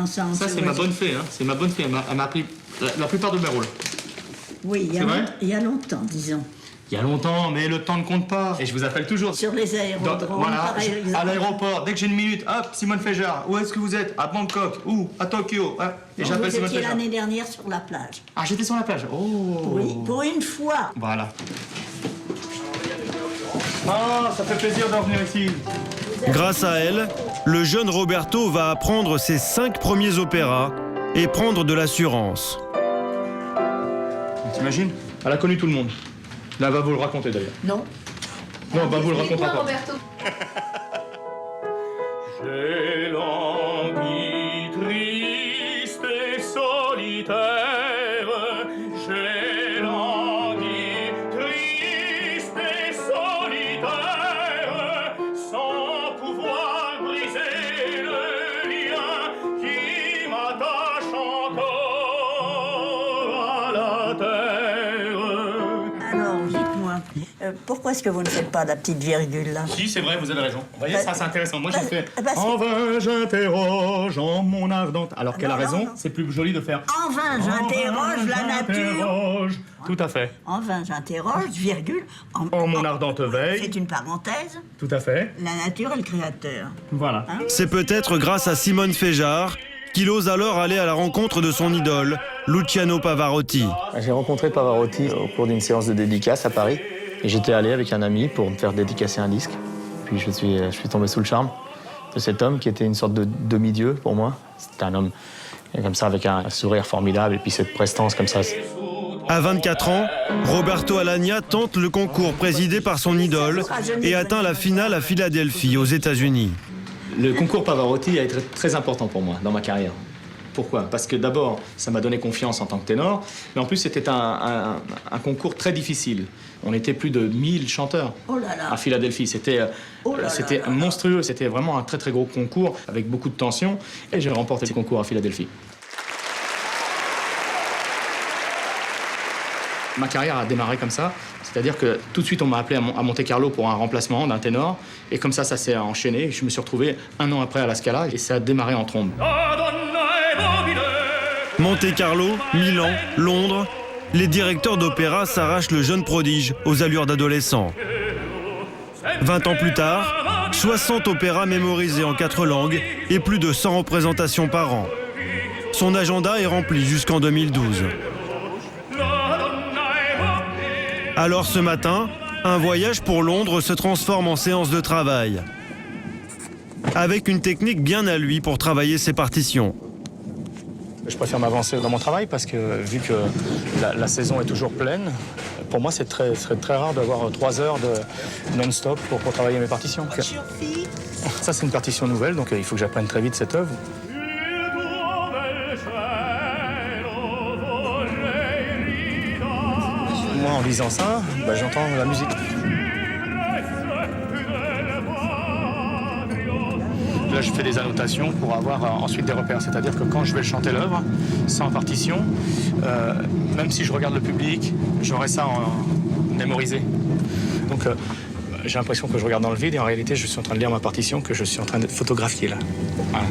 François Ça, c'est ma bonne fée, hein. C'est ma bonne fée. Elle m'a appris la plupart de mes rôles. Oui, il y a longtemps, disons. Il y a longtemps, mais le temps ne compte pas. Et je vous appelle toujours. Sur les aérodromes, Voilà, par exemple. à l'aéroport, dès que j'ai une minute, hop, Simone Féjard, où est-ce que vous êtes? À Bangkok, ou à Tokyo, hein. Et j'appelle Simone Vous étiez Féjard. l'année dernière sur la plage. Ah, j'étais sur la plage. Oh. Oui, pour une fois. Voilà. Ah, ça fait plaisir de revenir ici. Grâce à elle, le jeune Roberto va apprendre ses 5 premiers opéras et prendre de l'assurance. T'imagines? Elle a connu tout le monde. Là, elle va vous le raconter d'ailleurs. Non. Non, elle va vous le raconter pas. Roberto. J'ai langui triste et solitaire. J'ai langui triste et solitaire, sans pouvoir briser le lien qui m'attache encore à la terre. Alors, dites-moi, pourquoi est-ce que vous ne faites pas la petite virgule, là? Si, c'est vrai, vous avez raison. Vous voyez, ça c'est intéressant. Moi, j'ai fait bah, en vain j'interroge en mon ardente. Alors qu'elle a raison, c'est plus joli de faire En vain, j'interroge la nature. j'interroge. Tout à fait. En vain, j'interroge, virgule. En mon ardente veille. C'est une parenthèse. Tout à fait. La nature et le créateur. Voilà. C'est peut-être grâce à Simone Féjard qu'il ose alors aller à la rencontre de son idole, Luciano Pavarotti. J'ai rencontré Pavarotti au cours d'une séance de dédicace à Paris. Et j'étais allé avec un ami pour me faire dédicacer un disque. Puis je suis tombé sous le charme de cet homme qui était une sorte de demi-dieu pour moi. C'était un homme comme ça, avec un sourire formidable et puis cette prestance comme ça. À 24 ans, Roberto Alagna tente le concours présidé par son idole et atteint la finale à Philadelphie, aux États-Unis. Le concours Pavarotti a été très important pour moi dans ma carrière. Pourquoi? Parce que d'abord, ça m'a donné confiance en tant que ténor, mais en plus, c'était un concours très difficile. On était plus de 1000 chanteurs à Philadelphie. C'était monstrueux, c'était vraiment un très très gros concours avec beaucoup de tension. Et j'ai remporté ce concours à Philadelphie. Ma carrière a démarré comme ça, c'est-à-dire que tout de suite on m'a appelé à Monte-Carlo pour un remplacement d'un ténor, et comme ça s'est enchaîné. Je me suis retrouvé un an après à la Scala et ça a démarré en trombe. Monte-Carlo, Milan, Londres, les directeurs d'opéra s'arrachent le jeune prodige aux allures d'adolescent. 20 ans plus tard, 60 opéras mémorisés en 4 langues et plus de 100 représentations par an. Son agenda est rempli jusqu'en 2012. Alors ce matin, un voyage pour Londres se transforme en séance de travail. Avec une technique bien à lui pour travailler ses partitions. Je préfère m'avancer dans mon travail parce que vu que la saison est toujours pleine, pour moi c'est très rare d'avoir 3 heures de non-stop pour travailler mes partitions. Ça c'est une partition nouvelle, donc il faut que j'apprenne très vite cette œuvre. Moi en lisant ça, j'entends la musique. Là, je fais des annotations pour avoir ensuite des repères. C'est-à-dire que quand je vais chanter l'œuvre, sans partition, même si je regarde le public, j'aurai ça mémorisé. Donc, j'ai l'impression que je regarde dans le vide et en réalité, je suis en train de lire ma partition que je suis en train de photographier là. Voilà.